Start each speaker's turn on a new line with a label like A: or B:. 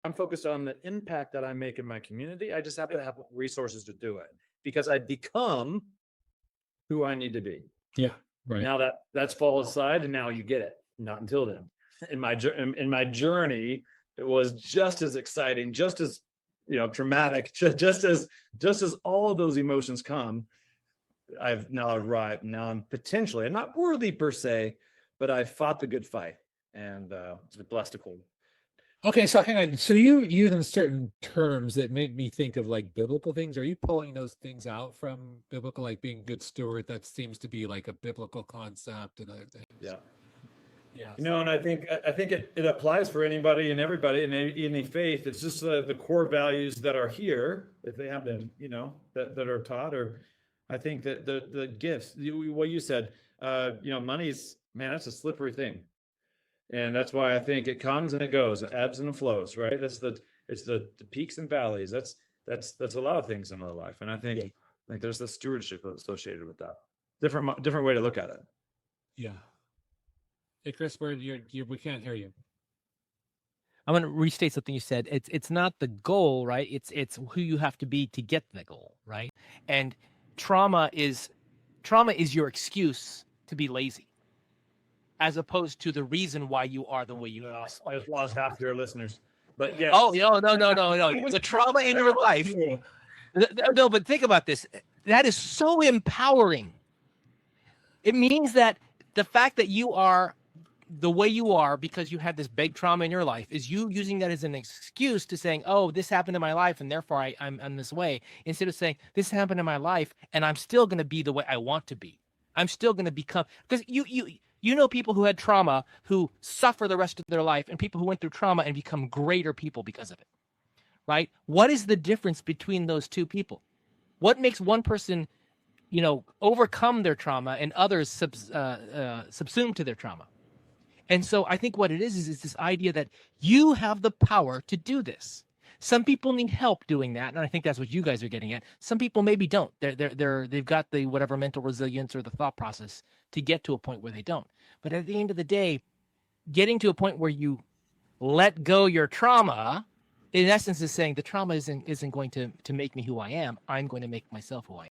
A: I'm focused on the impact that I make in my community. I just have to have resources to do it because I become who I need to be.
B: Yeah. Right.
A: Now that's fall aside, and now you get it. Not until then. In my journey, it was just as exciting, just as traumatic, just as all of those emotions come. I've now arrived. Now I'm potentially, I'm not worthy per se, but I fought the good fight, and it's blessed to call.
B: Okay, so hang on. So you using certain terms that made me think of like biblical things. Are you pulling those things out from biblical, like being good steward? That seems to be like a biblical concept and other things.
A: Yeah.
B: Yeah.
A: And I think it applies for anybody and everybody in any faith. It's just the core values that are here, if they have them, that are taught. Or I think that the gifts, what you said, money's, man, that's a slippery thing, and that's why I think it comes and it goes, it ebbs and it flows, right? It's the peaks and valleys. That's a lot of things in our life, and I think like there's the stewardship associated with that. Different way to look at it.
B: Yeah. Hey, Chris, we can't hear you.
C: I'm going to restate something you said. It's not the goal, right? It's who you have to be to get the goal, right? And trauma is your excuse to be lazy, as opposed to the reason why you are the way you are.
A: I just lost half your listeners, but yeah.
C: Oh no! The trauma in your life. No, but think about this. That is so empowering. It means that the fact that you are the way you are because you had this big trauma in your life is you using that as an excuse to saying, oh, this happened in my life and therefore I'm this way, instead of saying this happened in my life and I'm still going to be the way I want to be. I'm still going to become, because you know people who had trauma who suffer the rest of their life, and people who went through trauma and become greater people because of it, right? What is the difference between those two people? What makes one person, overcome their trauma and others subsume to their trauma? And so I think what it is this idea that you have the power to do this. Some people need help doing that, and I think that's what you guys are getting at. Some people maybe don't. They've got the whatever mental resilience or the thought process to get to a point where they don't. But at the end of the day, getting to a point where you let go your trauma, in essence, is saying the trauma isn't going to make me who I am. I'm going to make myself who I am.